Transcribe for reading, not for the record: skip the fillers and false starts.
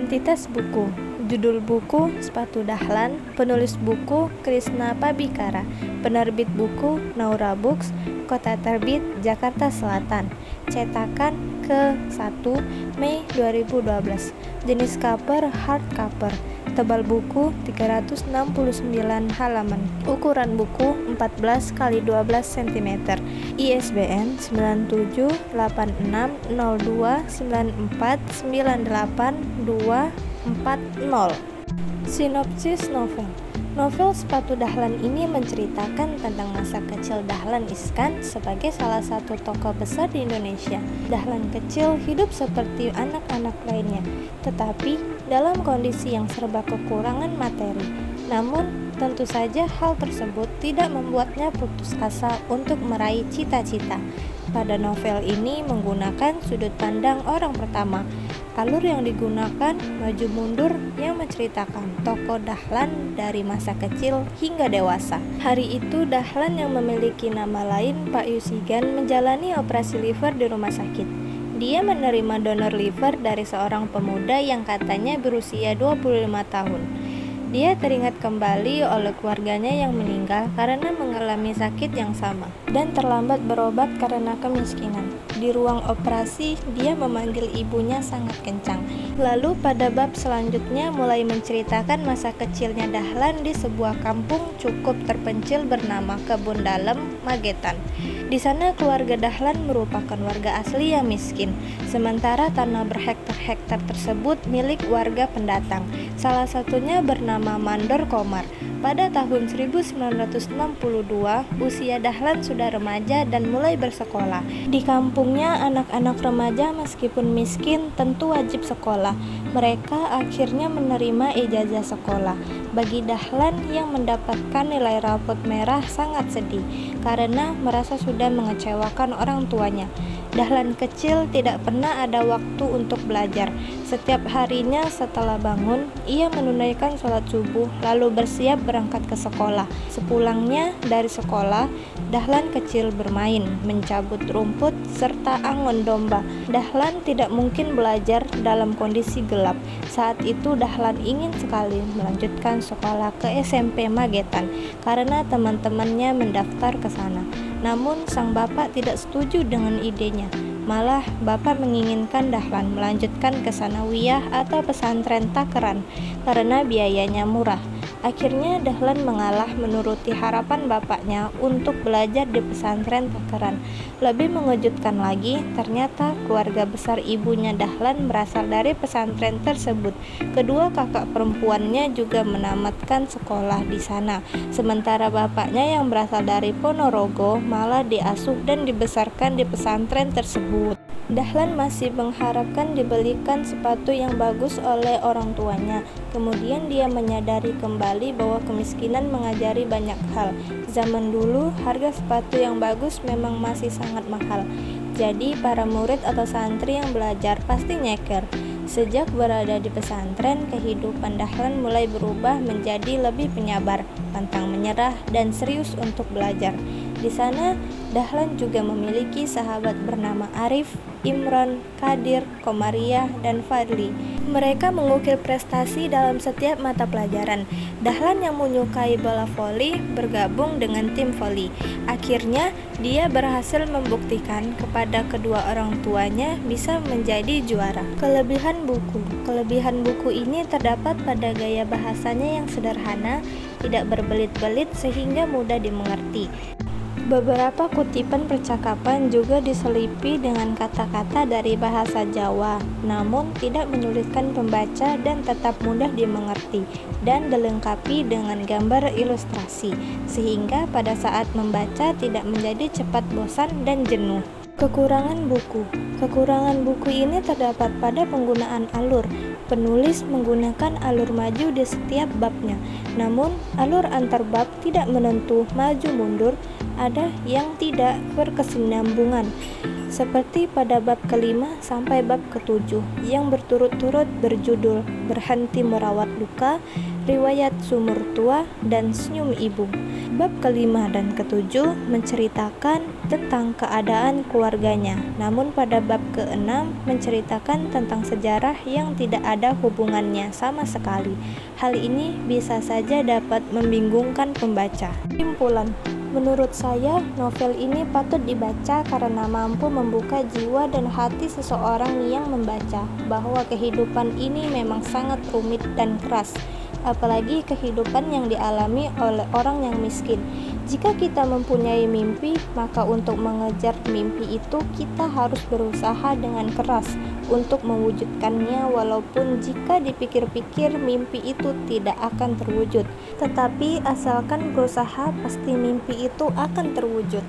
Identitas buku. Judul buku Sepatu Dahlan. Penulis buku Krisna Pabikara. Penerbit buku Naura Books. Kota terbit Jakarta Selatan. Cetakan ke-1 Mei 2012. Jenis cover hardcover. Tebal buku 369 halaman. Ukuran buku 14 x 12 cm. ISBN 978602949840. Sinopsis novel. Novel Sepatu Dahlan ini menceritakan tentang masa kecil Dahlan Iskan sebagai salah satu tokoh besar di Indonesia. Dahlan kecil hidup seperti anak-anak lainnya, tetapi dalam kondisi yang serba kekurangan materi. Namun, tentu saja hal tersebut tidak membuatnya putus asa untuk meraih cita-cita. Pada novel ini menggunakan sudut pandang orang pertama. Alur yang digunakan maju mundur yang menceritakan tokoh Dahlan dari masa kecil hingga dewasa. Hari itu Dahlan yang memiliki nama lain Pak Yusigan menjalani operasi liver di rumah sakit. Dia menerima donor liver dari seorang pemuda yang katanya berusia 25 tahun. Dia teringat kembali oleh keluarganya yang meninggal karena mengalami sakit yang sama dan terlambat berobat karena kemiskinan. Di ruang operasi, dia memanggil ibunya sangat kencang. Lalu pada bab selanjutnya mulai menceritakan masa kecilnya Dahlan di sebuah kampung cukup terpencil bernama Kebun Dalem, Magetan. Di sana keluarga Dahlan merupakan warga asli yang miskin, sementara tanah berhektar-hektar tersebut milik warga pendatang. Salah satunya bernama Mandor Komar. Pada tahun 1962, usia Dahlan sudah remaja dan mulai bersekolah. Di kampungnya, anak-anak remaja meskipun miskin tentu wajib sekolah. Mereka akhirnya menerima ijazah sekolah. Bagi Dahlan yang mendapatkan nilai rapot merah sangat sedih karena merasa sudah mengecewakan orang tuanya. Dahlan kecil tidak pernah ada waktu untuk belajar. Setiap harinya setelah bangun, ia menunaikan sholat subuh lalu bersiap berangkat ke sekolah. Sepulangnya dari sekolah, Dahlan kecil bermain, mencabut rumput, serta angon domba. Dahlan tidak mungkin belajar dalam kondisi gelap. Saat itu Dahlan ingin sekali melanjutkan sekolah ke SMP Magetan karena teman-temannya mendaftar ke sana. Namun sang bapak tidak setuju dengan idenya. Malah bapak menginginkan Dahlan melanjutkan ke sanawiyah atau pesantren Takeran karena biayanya murah. Akhirnya Dahlan mengalah menuruti harapan bapaknya untuk belajar di pesantren Takeran. Lebih mengejutkan lagi, ternyata keluarga besar ibunya Dahlan berasal dari pesantren tersebut. Kedua kakak perempuannya juga menamatkan sekolah di sana. Sementara bapaknya yang berasal dari Ponorogo malah diasuh dan dibesarkan di pesantren tersebut. Dahlan masih mengharapkan dibelikan sepatu yang bagus oleh orang tuanya. Kemudian dia menyadari kembali bahwa kemiskinan mengajari banyak hal. Zaman dulu, harga sepatu yang bagus memang masih sangat mahal. Jadi, para murid atau santri yang belajar pasti nyeker. Sejak berada di pesantren, kehidupan Dahlan mulai berubah menjadi lebih penyabar, pantang menyerah, dan serius untuk belajar. Di sana, Dahlan juga memiliki sahabat bernama Arif, Imron, Kadir, Komariah, dan Fadli. Mereka mengukir prestasi dalam setiap mata pelajaran. Dahlan yang menyukai bola voli bergabung dengan tim voli. Akhirnya, dia berhasil membuktikan kepada kedua orang tuanya bisa menjadi juara. Kelebihan buku ini terdapat pada gaya bahasanya yang sederhana, tidak berbelit-belit sehingga mudah dimengerti. Beberapa kutipan percakapan juga diselipi dengan kata-kata dari bahasa Jawa, namun tidak menyulitkan pembaca dan tetap mudah dimengerti, dan dilengkapi dengan gambar ilustrasi, sehingga pada saat membaca tidak menjadi cepat bosan dan jenuh. Kekurangan buku ini terdapat pada penggunaan alur. Penulis menggunakan alur maju di setiap babnya, namun alur antar bab tidak menentu maju mundur, ada yang tidak berkesinambungan, seperti pada bab ke-5 sampai bab ke-7 yang berturut-turut berjudul Berhenti Merawat Luka, Riwayat Sumur Tua, dan Senyum Ibu. Bab ke-5 dan ke-7 menceritakan tentang keadaan keluarganya. Namun pada bab ke-6 menceritakan tentang sejarah yang tidak ada hubungannya sama sekali. Hal ini bisa saja dapat membingungkan pembaca. Kesimpulan, menurut saya novel ini patut dibaca karena mampu membuka jiwa dan hati seseorang yang membaca bahwa kehidupan ini memang sangat rumit dan keras, apalagi kehidupan yang dialami oleh orang yang miskin. Jika kita mempunyai mimpi, maka untuk mengejar mimpi itu kita harus berusaha dengan keras untuk mewujudkannya, walaupun jika dipikir-pikir mimpi itu tidak akan terwujud. Tetapi asalkan berusaha, pasti mimpi itu akan terwujud.